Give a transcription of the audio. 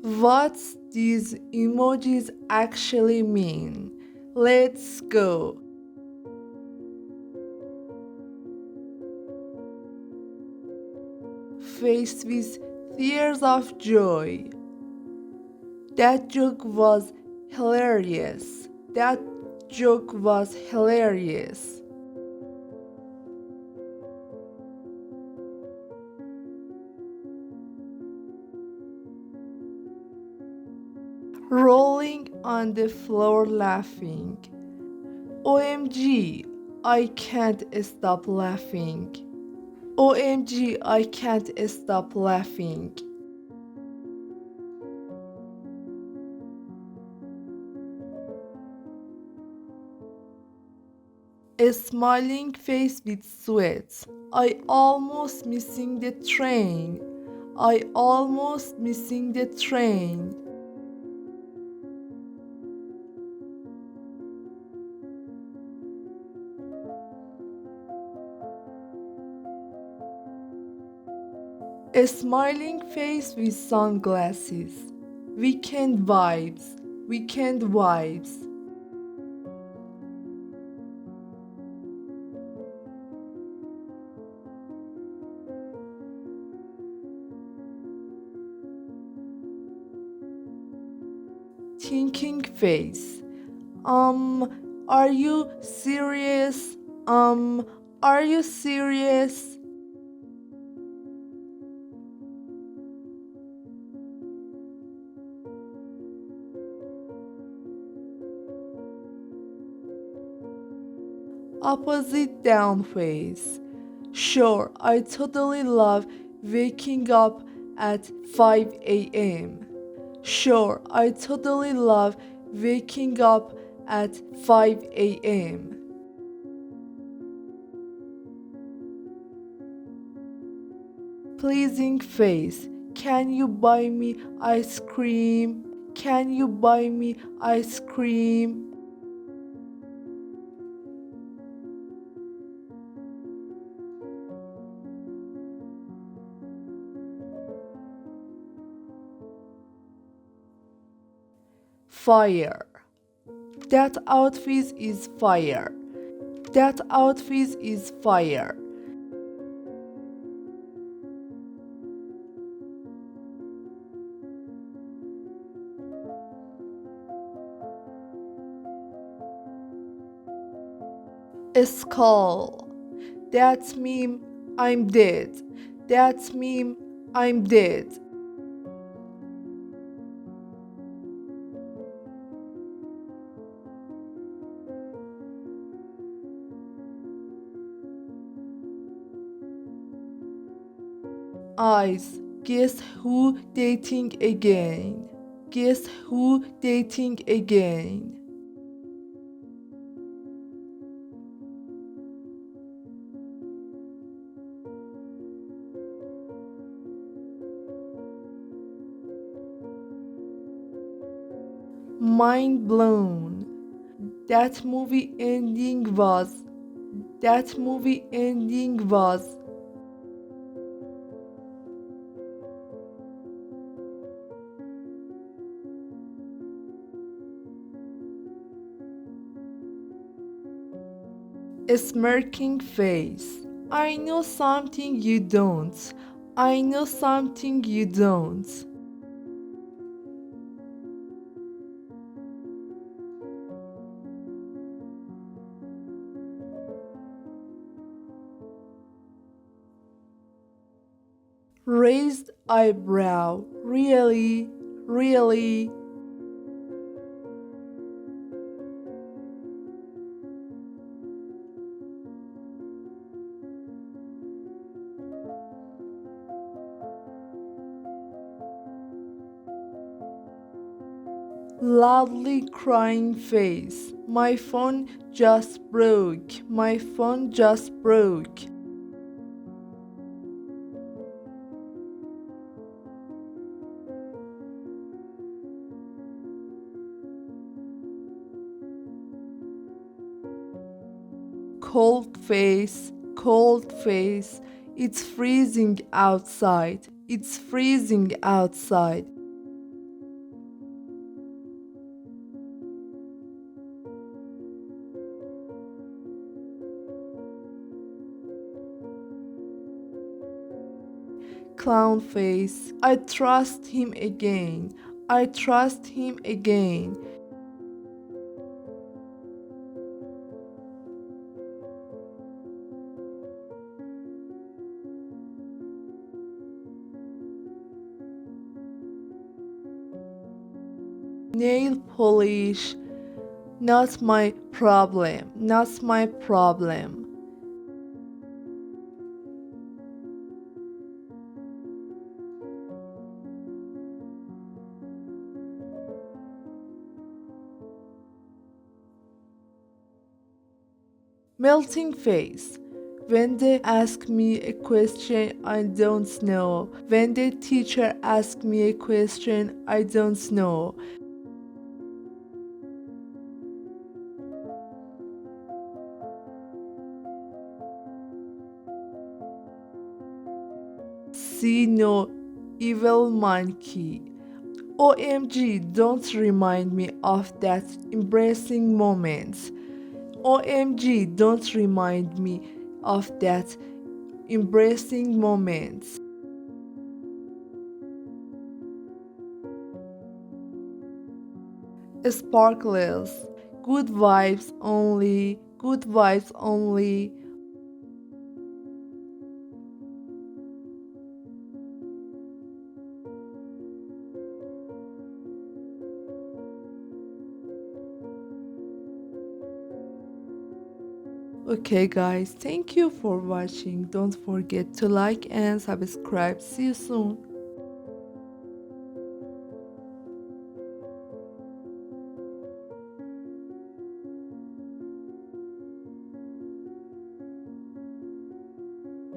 What these emojis actually mean? Let's go. Faced with tears of joy. That joke was hilarious. That joke was hilarious. Rolling on the floor laughing. OMG, I can't stop laughing. OMG, I can't stop laughing. A smiling face with sweat. I almost missing the train. I almost missing the train. A smiling face with sunglasses. Weekend vibes. Weekend vibes. Thinking face. Are you serious? Are you serious? Opposite down face. Sure, I totally love waking up at 5 a.m. Sure, I totally love waking up at 5 a.m. Pleasing face. Can you buy me ice cream? Can you buy me ice cream? Fire. That outfit is fire. That outfit is fire. A skull. That meme, I'm dead. That meme, I'm dead. Eyes. Guess who dating again? Guess who dating again? Mind blown. That movie ending was. That movie ending was. A smirking face. I know something you don't. I know something you don't. Raised eyebrow. Really? Really? Loudly crying face. My phone just broke. My phone just broke. Cold face. Cold face. It's freezing outside. It's freezing outside. clown face. I trust him again. I trust him again. Nail polish. Not my problem. Not my problem. Melting face. When they ask me a question I don't know. When the teacher asks me a question I don't know. See no evil monkey. OMG, don't remind me of that embracing moment. OMG, don't remind me of that embracing moment. Sparkles. Good vibes only. Good vibes only. Okay, guys, thank you for watching. Don't forget to like and subscribe. See you soon.